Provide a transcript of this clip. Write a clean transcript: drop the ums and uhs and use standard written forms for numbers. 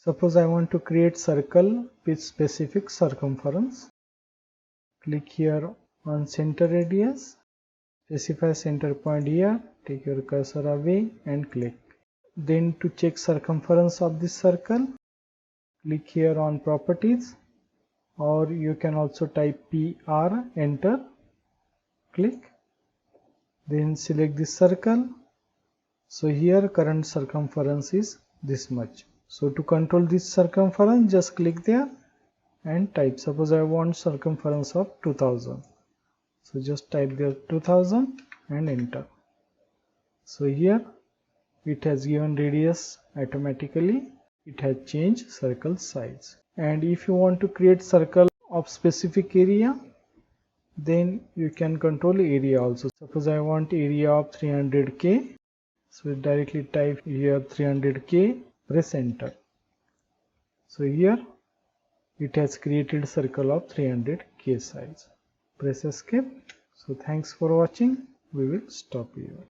Suppose I want to create circle with specific circumference. Click here on center radius, specify center point here, take your cursor away and click. Then to check circumference of this circle, click here on properties, or you can also type PR, enter, click, then select this circle. So here current circumference is this much. So to control this circumference, just click there and type. Suppose I want circumference of 2000. So just type there 2000 and enter. So here it has given radius automatically. It has changed circle size. And if you want to create circle of specific area, then you can control area also. Suppose I want area of 300k. So directly type here 300k, press enter. So here it has created circle of 300k size. Press escape. So thanks for watching. We will stop here.